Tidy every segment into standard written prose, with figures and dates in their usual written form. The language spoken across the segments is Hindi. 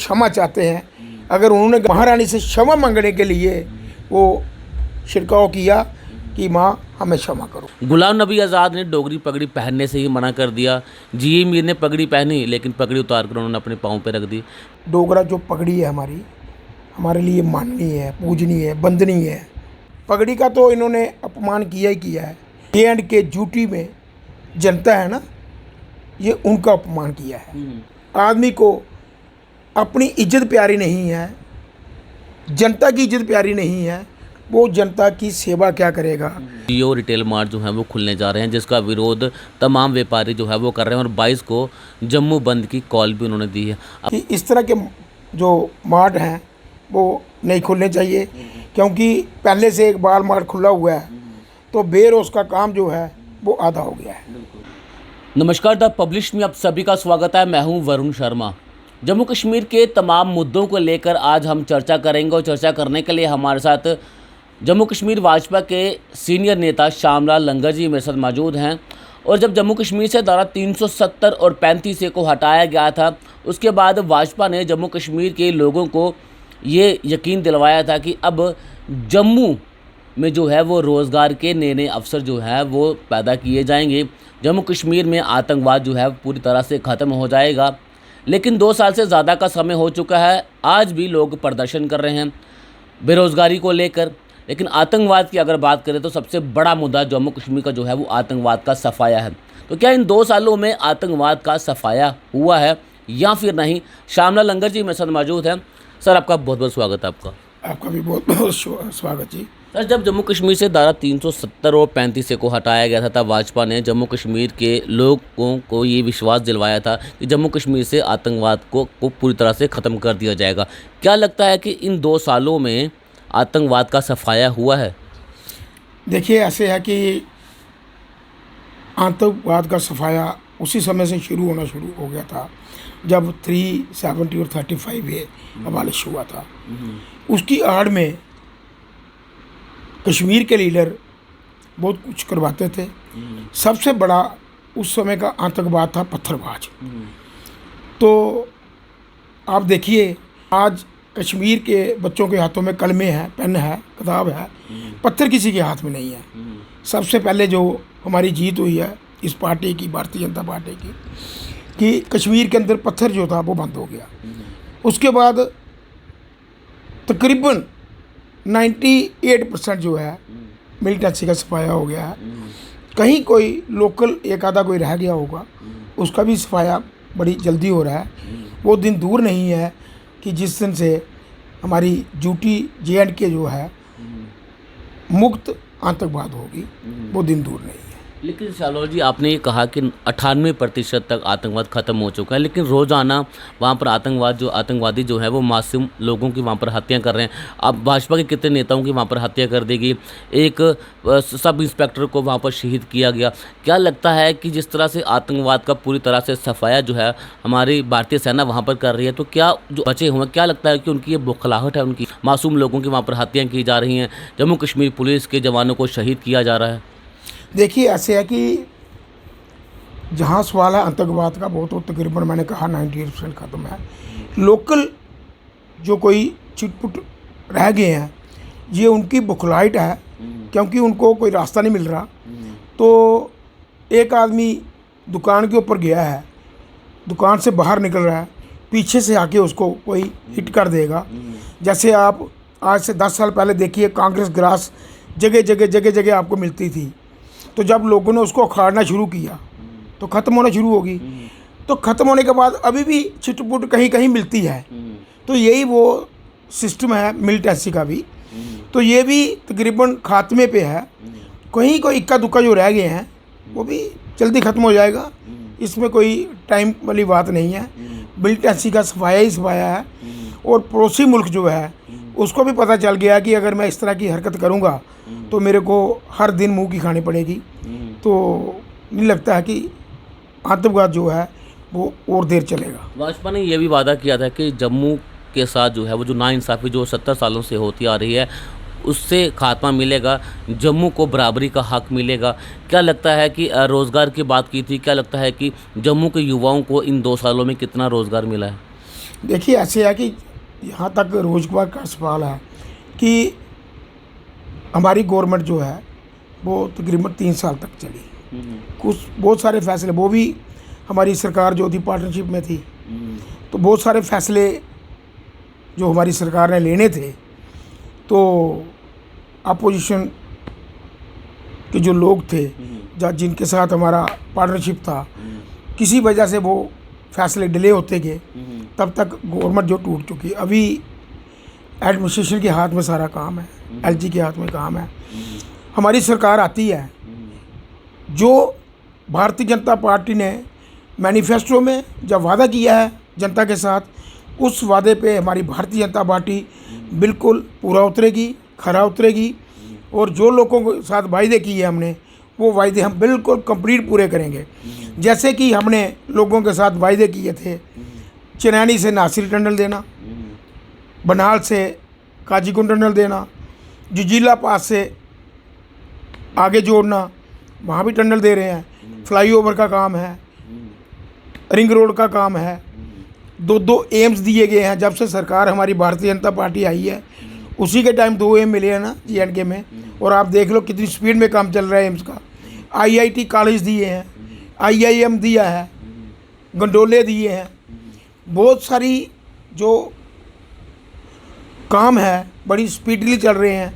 क्षमा चाहते हैं। अगर उन्होंने महारानी से क्षमा मांगने के लिए वो छिड़काव किया कि माँ हमें क्षमा करो। गुलाम नबी आज़ाद ने डोगरी पगड़ी पहनने से ही मना कर दिया। जी मीर ने पगड़ी पहनी, लेकिन पगड़ी उतार कर उन्होंने अपने पाँव पे रख दी। डोगरा जो पगड़ी है हमारे लिए माननीय है, पूजनीय है, वंदनीय है। पगड़ी का तो इन्होंने अपमान किया ही किया है। J&K यूटी में जनता है ना, ये उनका अपमान किया है। आदमी को अपनी इज्जत प्यारी नहीं है, जनता की इज्जत प्यारी नहीं है, वो जनता की सेवा क्या करेगा। जियो रिटेल मार्ट जो है वो खुलने जा रहे हैं, जिसका विरोध तमाम व्यापारी जो है वो कर रहे हैं और 22 को जम्मू बंद की कॉल भी उन्होंने दी है। कि इस तरह के जो मार्ट हैं वो नहीं खुलने चाहिए, क्योंकि पहले से एक बार मार्ट खुला हुआ है तो बेरोज़ का काम जो है वो आधा हो गया है। नमस्कार, द पब्लिश में आप सभी का स्वागत है। मैं हूं वरुण शर्मा। जम्मू कश्मीर के तमाम मुद्दों को लेकर आज हम चर्चा करेंगे और चर्चा करने के लिए हमारे साथ जम्मू कश्मीर भाजपा के सीनियर नेता श्यामलाल लंगर जी मेरे साथ मौजूद हैं। और जब जम्मू कश्मीर से धारा 370 और 35 को हटाया गया था, उसके बाद भाजपा ने जम्मू कश्मीर के लोगों को ये यकीन दिलवाया था कि अब जम्मू में जो है वो रोज़गार के नए नए अवसर जो है वो पैदा किए जाएंगे। जम्मू कश्मीर में आतंकवाद जो है पूरी तरह से ख़त्म हो जाएगा। लेकिन 2 साल से ज़्यादा का समय हो चुका है, आज भी लोग प्रदर्शन कर रहे हैं बेरोज़गारी को लेकर। लेकिन आतंकवाद की अगर बात करें तो सबसे बड़ा मुद्दा जम्मू कश्मीर का जो है वो आतंकवाद का सफाया है। तो क्या इन 2 सालों में आतंकवाद का सफाया हुआ है या फिर नहीं? श्यामलाल लंगर जी मेरे साथ मौजूद हैं। सर, आपका बहुत बहुत स्वागत है। आपका भी बहुत बहुत स्वागत जी। सर, जब जम्मू कश्मीर से धारा 370 और 35 को हटाया गया था तब भाजपा ने जम्मू कश्मीर के लोगों को ये विश्वास दिलवाया था कि जम्मू कश्मीर से आतंकवाद को पूरी तरह से ख़त्म कर दिया जाएगा। क्या लगता है कि इन 2 सालों में आतंकवाद का सफाया हुआ है? देखिए, ऐसे है कि आतंकवाद का सफाया उसी समय से शुरू हो गया था जब 370 और 35A अबालिश हुआ था। उसकी आड़ में कश्मीर के लीडर बहुत कुछ करवाते थे। सबसे बड़ा उस समय का आतंकवाद था पत्थरबाज। तो आप देखिए, आज कश्मीर के बच्चों के हाथों में कलमे हैं, पेन है, किताब है, पत्थर किसी के हाथ में नहीं है। सबसे पहले जो हमारी जीत हुई है इस पार्टी की, भारतीय जनता पार्टी की, कि कश्मीर के अंदर पत्थर जो था वो बंद हो गया। उसके बाद तकरीबन 98% जो है मिलिटेंसी का सफाया हो गया है। कहीं कोई लोकल एक आधा कोई रह गया होगा, उसका भी सफाया बड़ी जल्दी हो रहा है। वो दिन दूर नहीं है कि जिस दिन से हमारी यूटी J&K जो है मुक्त आतंकवाद होगी, वो दिन दूर नहीं है। लेकिन श्यामलाल जी, आपने ये कहा कि 98% तक आतंकवाद ख़त्म हो चुका है, लेकिन रोज़ाना वहाँ पर आतंकवादी जो है वो मासूम लोगों की वहाँ पर हत्या कर रहे हैं। अब भाजपा के कितने नेताओं की वहाँ पर हत्या कर देगी, एक सब इंस्पेक्टर को वहाँ पर शहीद किया गया। क्या लगता है कि जिस तरह से आतंकवाद का पूरी तरह से सफाया जो है हमारी भारतीय सेना वहाँ पर कर रही है, तो क्या जो बचे हुए, क्या लगता है कि उनकी ये बौखलाहट है, उनकी मासूम लोगों की वहाँ पर हत्या की जा रही हैं, जम्मू कश्मीर पुलिस के जवानों को शहीद किया जा रहा है? देखिए, ऐसे है कि जहाँ सवाल है आतंकवाद का, वो तो तकरीबन मैंने कहा 98% ख़त्म है। लोकल जो कोई चिटपुट रह गए हैं, ये उनकी बुखलाइट है, क्योंकि उनको कोई रास्ता नहीं मिल रहा। तो एक आदमी दुकान के ऊपर गया है, दुकान से बाहर निकल रहा है, पीछे से आके उसको कोई हिट कर देगा। जैसे आप आज से 10 साल पहले देखिए, कांग्रेस ग्रास जगह जगह आपको मिलती थी। तो जब लोगों ने उसको उखाड़ना शुरू किया तो ख़त्म होना शुरू होगी। तो ख़त्म होने के बाद अभी भी छिटपुट कहीं कहीं मिलती है। तो यही वो सिस्टम है मिलिटेंसी का भी। तो ये भी तकरीबन खात्मे पे है। कहीं कोई इक्का दुक्का जो रह गए हैं वो भी जल्दी ख़त्म हो जाएगा, इसमें कोई टाइम वाली बात नहीं है। मिलिटेंसी का सफाया ही सफाया है। और पड़ोसी मुल्क जो है उसको भी पता चल गया कि अगर मैं इस तरह की हरकत करूँगा तो मेरे को हर दिन मुंह की खानी पड़ेगी। तो नहीं लगता है कि आतंकवाद जो है वो और देर चलेगा। भाजपा ने यह भी वादा किया था कि जम्मू के साथ जो है वो जो नाइंसाफ़ी जो 70 सालों से होती आ रही है उससे खात्मा मिलेगा, जम्मू को बराबरी का हक मिलेगा। क्या लगता है कि रोज़गार की बात की थी, क्या लगता है कि जम्मू के युवाओं को इन 2 सालों में कितना रोज़गार मिला है? देखिए ऐसे है कि यहाँ तक रोजगार का सवाल है कि हमारी गवर्नमेंट जो है वो तकरीबन 3 साल तक चली। कुछ बहुत सारे फैसले, वो भी हमारी सरकार जो थी पार्टनरशिप में थी, तो बहुत सारे फैसले जो हमारी सरकार ने लेने थे, तो अपोजिशन के जो लोग थे जिनके साथ हमारा पार्टनरशिप था, किसी वजह से वो फैसले डिले होते गए, तब तक गवर्नमेंट जो टूट चुकी। अभी एडमिनिस्ट्रेशन के हाथ में सारा काम है, एलजी के हाथ में काम है। हमारी सरकार आती है, जो भारतीय जनता पार्टी ने मैनिफेस्टो में जब वादा किया है जनता के साथ, उस वादे पे हमारी भारतीय जनता पार्टी बिल्कुल पूरा उतरेगी, खरा उतरेगी। और जो लोगों के साथ वायदे किए हमने, वो वायदे हम बिल्कुल कंप्लीट पूरे करेंगे। जैसे कि हमने लोगों के साथ वायदे किए थे, चिनैनी से नासिर टनल देना, बनाल से काजीकुंड टनल देना, जुजीला पास से आगे जोड़ना, वहाँ भी टनल दे रहे हैं। फ्लाईओवर का काम है, रिंग रोड का काम है, 2 एम्स दिए गए हैं। जब से सरकार हमारी भारतीय जनता पार्टी आई है, उसी के टाइम 2 एम मिले हैं ना J&K में, और आप देख लो कितनी स्पीड में काम चल रहा है एम्स का। IIT कॉलेज दिए हैं, IIM दिया है, गंडोले दिए हैं। बहुत सारी जो काम है बड़ी स्पीडली चल रहे हैं।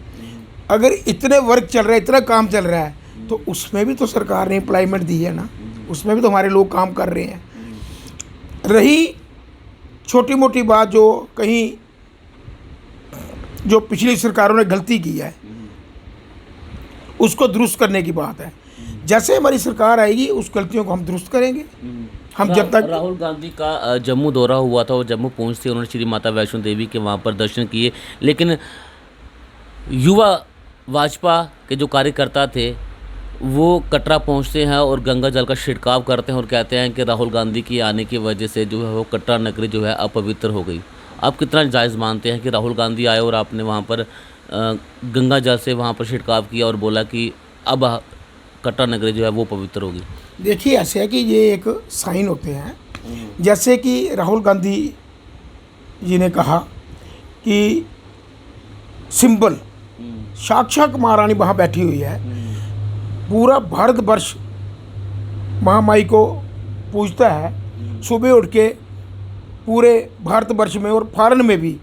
अगर इतने वर्क चल रहा है, इतना काम चल रहा है, तो उसमें भी तो सरकार ने एम्प्लॉयमेंट दी है ना, उसमें भी तो हमारे लोग काम कर रहे हैं। रही छोटी मोटी बात जो कहीं जो पिछली सरकारों ने गलती की है, उसको दुरुस्त करने की बात है। जैसे हमारी सरकार आएगी, उस गलतियों को हम दुरुस्त करेंगे। हम जब तक राहुल गांधी का जम्मू दौरा हुआ था, और जम्मू पहुंचते उन्होंने श्री माता वैष्णो देवी के वहां पर दर्शन किए, लेकिन युवा भाजपा के जो कार्यकर्ता थे वो कटरा पहुंचते हैं और गंगा जल का छिड़काव करते हैं और कहते हैं कि राहुल गांधी की आने की वजह से जो है वो कटरा नगरी जो है अपवित्र हो गई। आप कितना जायज़ मानते हैं कि राहुल गांधी आए और आपने वहाँ पर गंगा जल से वहाँ पर छिड़काव किया और बोला कि अब कटरा नगरी जो है वो पवित्र होगी? देखिए ऐसे है कि ये एक साइन होते हैं। जैसे कि राहुल गांधी जी ने कहा कि सिंबल साक्षात महारानी वहाँ बैठी हुई है, पूरा भारतवर्ष महामाई को पूजता है। सुबह उठ के पूरे भारतवर्ष में और फॉरेन में भी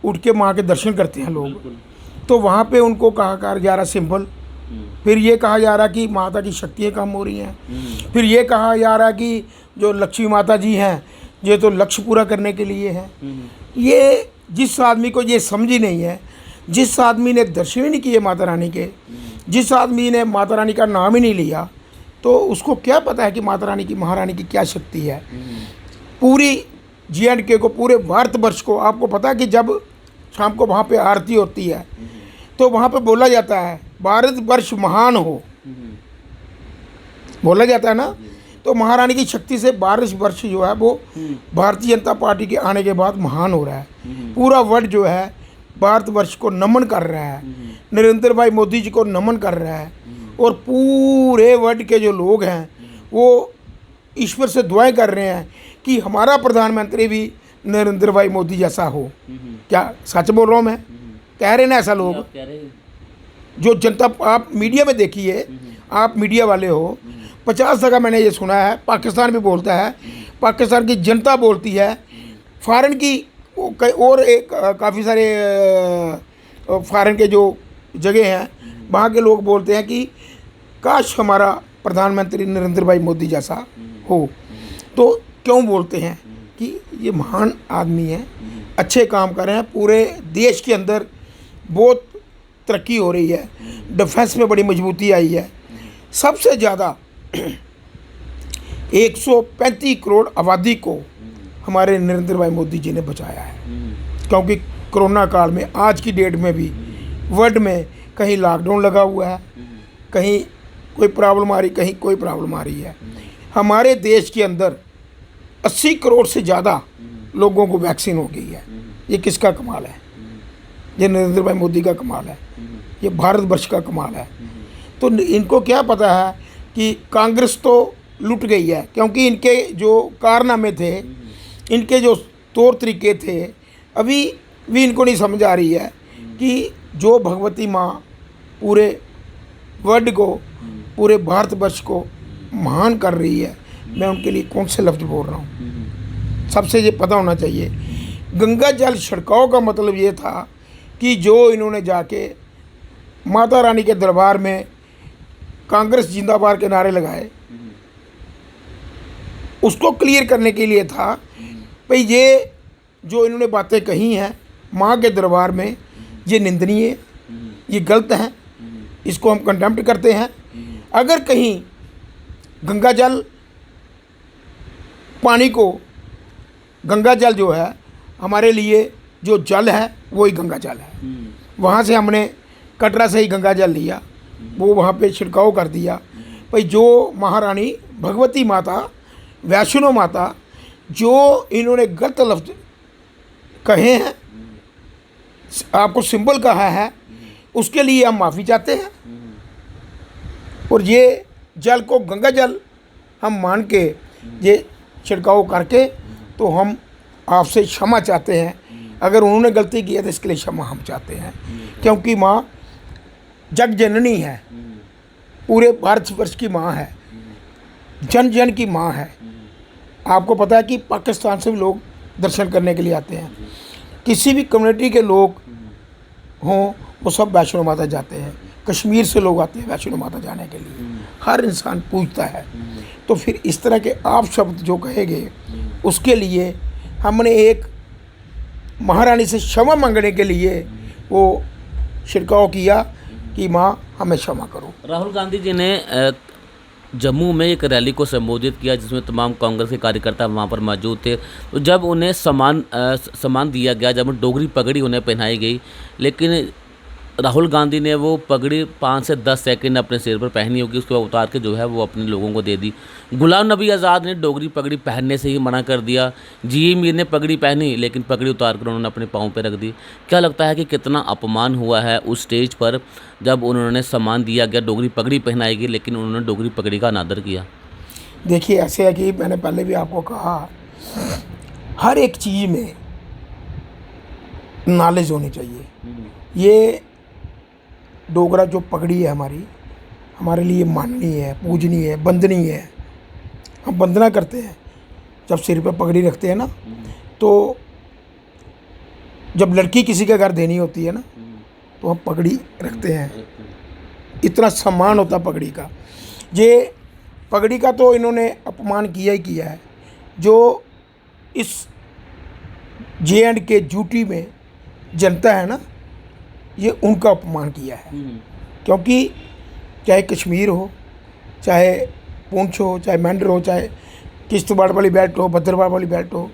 उठ के माँ के दर्शन करते हैं लोग। तो वहाँ पे उनको कहा जा रहा सिंबल, फिर ये कहा जा रहा कि माता की शक्तियाँ कम हो रही हैं, फिर ये कहा जा रहा कि जो लक्ष्मी माता जी हैं ये तो लक्ष्य पूरा करने के लिए है। ये जिस आदमी को ये समझ ही नहीं है, जिस आदमी ने दर्शन ही नहीं किए माता रानी के, जिस आदमी ने माता रानी का नाम ही नहीं लिया, तो उसको क्या पता है कि माता रानी की महारानी की क्या शक्ति है। पूरी J&K को, पूरे भारतवर्ष को, आपको पता है कि जब शाम को वहाँ पे आरती होती है तो वहाँ पे बोला जाता है भारतवर्ष महान हो, बोला जाता है ना। तो महारानी की शक्ति से भारतवर्ष जो है वो भारतीय जनता पार्टी के आने के बाद महान हो रहा है। पूरा वर्ल्ड जो है भारतवर्ष को नमन कर रहा है, नरेंद्र भाई मोदी जी को नमन कर रहा है, और पूरे वर्ल्ड के जो लोग हैं वो ईश्वर से दुआएं कर रहे हैं कि हमारा प्रधानमंत्री भी नरेंद्र भाई मोदी जैसा हो। क्या सच बोल रहा हूँ मैं? कह रहे ना ऐसा लोग, जो जनता, आप मीडिया में देखिए, आप मीडिया वाले हो, 50 जगह मैंने ये सुना है, पाकिस्तान भी बोलता है, पाकिस्तान की जनता बोलती है, फॉरेन की और एक काफ़ी सारे फॉरेन के जो जगह हैं वहाँ के लोग बोलते हैं कि काश हमारा प्रधानमंत्री नरेंद्र भाई मोदी जैसा हो। तो क्यों बोलते हैं कि ये महान आदमी है, अच्छे काम कर रहे हैं, पूरे देश के अंदर बहुत तरक्की हो रही है, डिफेंस में बड़ी मजबूती आई है। सबसे ज़्यादा 135 करोड़ आबादी को हमारे नरेंद्र भाई मोदी जी ने बचाया है। क्योंकि कोरोना काल में, आज की डेट में भी वर्ल्ड में कहीं लॉकडाउन लगा हुआ है, कहीं कोई प्रॉब्लम आ रही, कहीं कोई प्रॉब्लम आ रही है। हमारे देश के अंदर 80 करोड़ से ज़्यादा लोगों को वैक्सीन हो गई है। ये किसका कमाल है? ये नरेंद्र भाई मोदी का कमाल है, ये भारतवर्ष का कमाल है। तो इनको क्या पता है कि कांग्रेस तो लुट गई है, क्योंकि इनके जो कारनामे थे, इनके जो तौर तरीके थे, अभी भी इनको नहीं समझ आ रही है कि जो भगवती माँ पूरे वर्ल्ड को, पूरे भारतवर्ष को महान कर रही है, मैं उनके लिए कौन से लफ्ज़ बोल रहा हूँ। सबसे ये पता होना चाहिए। गंगा जल छिड़काव का मतलब ये था कि जो इन्होंने जाके माता रानी के दरबार में कांग्रेस जिंदाबाद के नारे लगाए, उसको क्लियर करने के लिए था भाई ये जो इन्होंने बातें कही हैं माँ के दरबार में, ये निंदनीय है, ये गलत है, इसको हम कंटेम्प्ट करते हैं। अगर कहीं गंगा जल पानी को, गंगा जल जो है हमारे लिए जो जल है वही गंगा जल है, वहाँ से हमने कटरा से ही गंगा जल लिया, वो वहाँ पे छिड़काव कर दिया। भाई जो महारानी भगवती माता, वैष्णो माता, जो इन्होंने गलत लफ्ज कहे हैं, आपको सिंबल कहा है, उसके लिए हम माफ़ी चाहते हैं। और ये जल को गंगा जल हम मान के ये छिड़काव करके तो हम आपसे क्षमा चाहते हैं। अगर उन्होंने गलती की है तो इसके लिए क्षमा हम चाहते हैं, क्योंकि माँ जग जननी है, पूरे भारतवर्ष की माँ है, जन जन की माँ है। आपको पता है कि पाकिस्तान से भी लोग दर्शन करने के लिए आते हैं, किसी भी कम्युनिटी के लोग हों वो सब वैष्णो माता जाते हैं। कश्मीर से लोग आते हैं वैष्णो माता जाने के लिए, हर इंसान पूछता है। तो फिर इस तरह के आप शब्द जो कहे गए, उसके लिए हमने एक महारानी से क्षमा मांगने के लिए वो छिड़काव किया कि माँ हमें क्षमा करो। राहुल गांधी जी ने जम्मू में एक रैली को संबोधित किया जिसमें तमाम कांग्रेस के कार्यकर्ता वहां पर मौजूद थे। तो जब उन्हें सम्मान दिया गया, जब डोगरी पगड़ी उन्हें पहनाई गई, लेकिन राहुल गांधी ने वो पगड़ी 5 से 10 सेकंड अपने सिर पर पहनी होगी, उसके बाद उतार के जो है वो अपने लोगों को दे दी। गुलाम नबी आज़ाद ने डोगरी पगड़ी पहनने से ही मना कर दिया। जी मीर ने पगड़ी पहनी, लेकिन पगड़ी उतार कर उन्होंने अपने पाँव पे रख दी। क्या लगता है कि कितना अपमान हुआ है उस स्टेज पर जब उन्होंने सम्मान दिया गया, डोगरी पगड़ी पहनाई गई, लेकिन उन्होंने डोगरी पगड़ी का अनादर किया? देखिए, ऐसे है कि मैंने पहले भी आपको कहा, हर एक चीज़ में नॉलेज होनी चाहिए। ये डोगरा जो पगड़ी है हमारी, हमारे लिए माननीय है, पूजनीय है, वंदनीय है। हम वंदना करते हैं जब सिर पे पगड़ी रखते हैं ना, तो जब लड़की किसी के घर देनी होती है ना तो हम पगड़ी रखते हैं, इतना सम्मान होता पगड़ी का। ये पगड़ी का तो इन्होंने अपमान किया ही किया है। जो इस JNK यूटी में जनता है ना, ये उनका अपमान किया है। क्योंकि चाहे कश्मीर हो, चाहे पुंछ हो, चाहे मेंढर हो, चाहे किश्तवाड़ वाली बेल्ट हो, भद्रवाह वाली बेल्ट हो,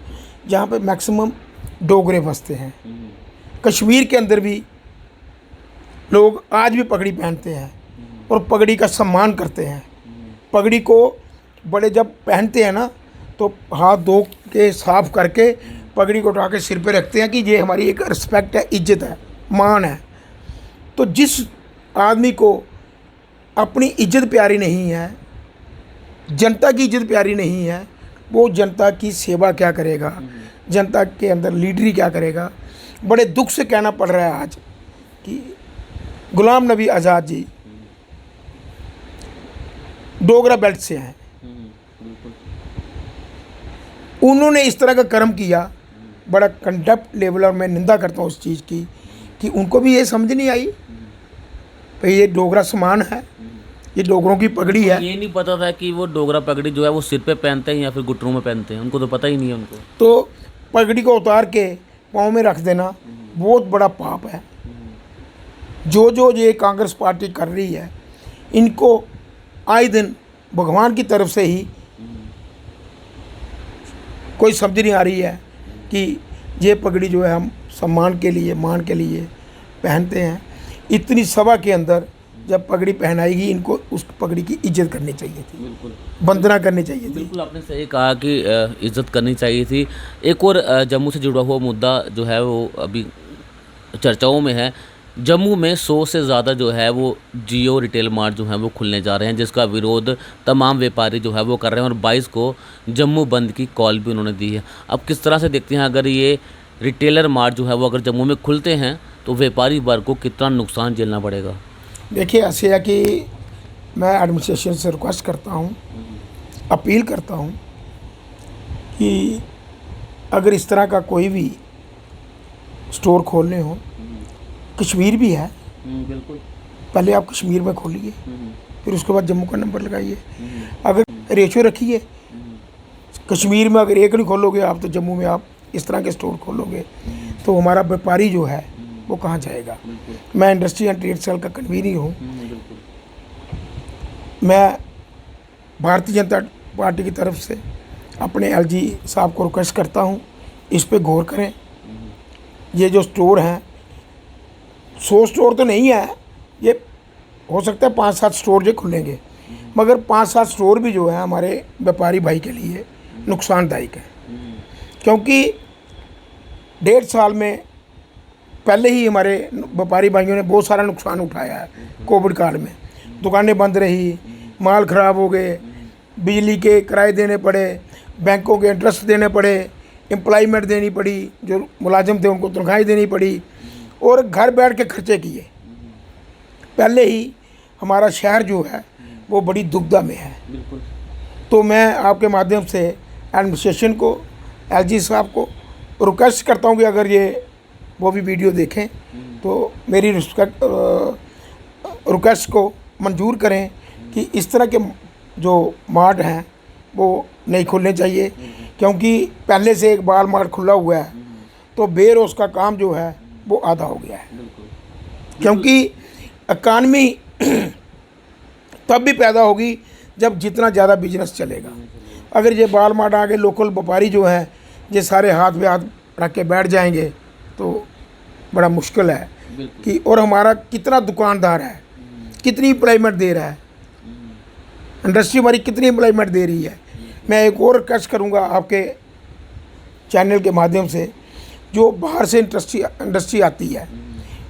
जहाँ पे मैक्सिमम डोगरे बसते हैं। कश्मीर के अंदर भी लोग आज भी पगड़ी पहनते हैं और पगड़ी का सम्मान करते हैं। पगड़ी को बड़े जब पहनते हैं ना तो हाथ धो के साफ करके पगड़ी को उठा के सिर पे रखते हैं कि ये हमारी एक रिस्पेक्ट है, इज्जत है, मान है। तो जिस आदमी को अपनी इज्जत प्यारी नहीं है, जनता की इज्जत प्यारी नहीं है, वो जनता की सेवा क्या करेगा, जनता के अंदर लीडरी क्या करेगा। बड़े दुख से कहना पड़ रहा है आज कि गुलाम नबी आज़ाद जी डोगरा बेल्ट से हैं, उन्होंने इस तरह का कर्म किया। बड़ा कंटेम्प्ट लेवल, और मैं निंदा करता हूँ उस चीज़ की कि उनको भी ये समझ नहीं आई भाई ये डोगरा सम्मान है, ये डोगरों की पगड़ी है। ये नहीं पता था कि वो डोगरा पगड़ी जो है वो सिर पे पहनते हैं या फिर घुटनों में पहनते हैं, उनको तो पता ही नहीं है उनको। तो पगड़ी को उतार के पाँव में रख देना बहुत बड़ा पाप है। जो ये कांग्रेस पार्टी कर रही है, इनको आए दिन भगवान की तरफ से ही कोई समझ नहीं आ रही है कि ये पगड़ी जो है हम सम्मान के लिए, मान के लिए पहनते हैं। इतनी सभा के अंदर जब पगड़ी पहनाएगी, इनको उस पगड़ी की इज्जत करनी चाहिए थी, बिल्कुल वंदना करनी चाहिए थी। बिल्कुल आपने सही कहा कि इज्जत करनी चाहिए थी। एक और जम्मू से जुड़ा हुआ मुद्दा जो है वो अभी चर्चाओं में है जम्मू में 100 से ज़्यादा जो है वो जियो रिटेल मार्ट जो है वो खुलने जा रहे हैं, जिसका विरोध तमाम व्यापारी जो है वो कर रहे हैं और 22 को जम्मू बंद की कॉल भी उन्होंने दी है। अब किस तरह से देखते हैं, अगर ये रिटेलर मार्ट जो है वो अगर जम्मू में खुलते हैं तो व्यापारी वर्ग को कितना नुकसान झेलना पड़ेगा? देखिए, ऐसे है कि मैं एडमिनिस्ट्रेशन से रिक्वेस्ट करता हूँ, अपील करता हूँ कि अगर इस तरह का कोई भी स्टोर खोलने हो, कश्मीर भी है, बिल्कुल। पहले आप कश्मीर में खोलिए, फिर उसके बाद जम्मू का नंबर लगाइए। अगर रेशो रखिए, कश्मीर में अगर एक नहीं खोलोगे आप तो जम्मू में आप इस तरह के स्टोर खोलोगे तो हमारा व्यापारी जो है वो कहाँ जाएगा। मैं इंडस्ट्री एंड ट्रेड सेल का कन्वीनर हूँ। मैं भारतीय जनता पार्टी की तरफ से अपने एलजी साहब को रिक्वेस्ट करता हूँ, इस पे गौर करें। ये जो स्टोर हैं, 100 स्टोर तो नहीं है, ये हो सकता है 5-7 स्टोर जो खुलेंगे, मगर 5-7 स्टोर भी जो है हमारे व्यापारी भाई के लिए नुकसानदायक है, क्योंकि 1.5 साल में पहले ही हमारे व्यापारी भाइयों ने बहुत सारा नुकसान उठाया है। कोविड काल में दुकानें बंद रही, माल ख़राब हो गए, बिजली के किराए देने पड़े, बैंकों के इंटरेस्ट देने पड़े, एम्प्लॉयमेंट देनी पड़ी, जो मुलाजिम थे उनको तनख्वाहें देनी पड़ी और घर बैठ के खर्चे किए। पहले ही हमारा शहर जो है वो बड़ी दुविधा में है। तो मैं आपके माध्यम से एडमिनिस्ट्रेशन को, एलजी साहब को रिक्वेस्ट करता हूँ कि अगर ये वो भी वीडियो देखें तो मेरी रिक्वेस्ट को मंजूर करें कि इस तरह के जो मार्ट हैं वो नहीं खुलने चाहिए, क्योंकि पहले से एक बाल मार्ट खुला हुआ है तो बेरोज़ का काम जो है वो आधा हो गया है, क्योंकि इकानमी तब भी पैदा होगी जब जितना ज़्यादा बिजनेस चलेगा। अगर ये बाल मार्ट आगे लोकल व्यापारी जो हैं ये सारे हाथ में हाथ रख के बैठ जाएंगे तो बड़ा मुश्किल है कि, और हमारा कितना दुकानदार है, कितनी एम्प्लॉयमेंट दे रहा है, इंडस्ट्री हमारी कितनी एम्प्लॉयमेंट दे रही है। मैं एक और रिक्वेस्ट करूंगा आपके चैनल के माध्यम से, जो बाहर से इंडस्ट्री आती है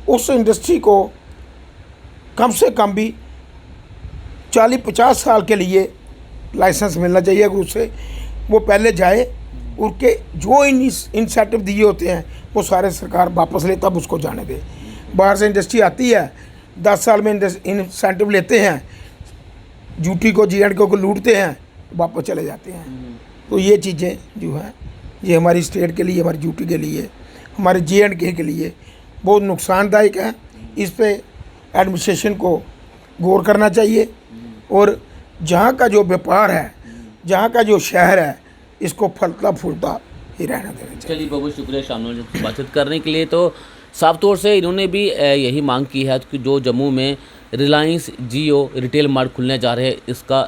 उस इंडस्ट्री को कम से कम भी 40-50 साल के लिए लाइसेंस मिलना चाहिए। अगर उससे वो पहले जाए, उनके जो इंसेंटिव दिए होते हैं वो सारे सरकार वापस ले, तब उसको जाने दे। बाहर से इंडस्ट्री आती है, 10 साल में इंसेंटिव लेते हैं, यूटी को, J&K को लूटते हैं, वापस चले जाते हैं। तो ये चीज़ें जो हैं ये हमारी स्टेट के लिए, हमारी यूटी के लिए, हमारे J&K के लिए बहुत नुकसानदायक है। इस पे एडमिनिस्ट्रेशन को गौर करना चाहिए और जहाँ का जो व्यापार है, जहाँ का जो शहर है, इसको फलता फूलता ही रहना देना चाहिए। चलिए, बहुत शुक्रिया शामिल बातचीत करने के लिए। तो साफ तौर से इन्होंने भी यही मांग की है कि जो जम्मू में रिलायंस जियो रिटेल मार्ट खुलने जा रहे हैं, इसका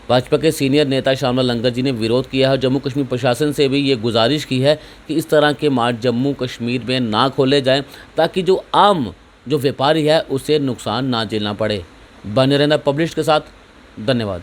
भाजपा के सीनियर नेता श्यामलाल लंगर जी ने विरोध किया है। जम्मू कश्मीर प्रशासन से भी ये गुजारिश की है कि इस तरह के मार्ट जम्मू कश्मीर में ना खोले जाएं, ताकि जो आम जो व्यापारी है उसे नुकसान ना झेलना पड़े। बने रहना पब्लिश के साथ। धन्यवाद।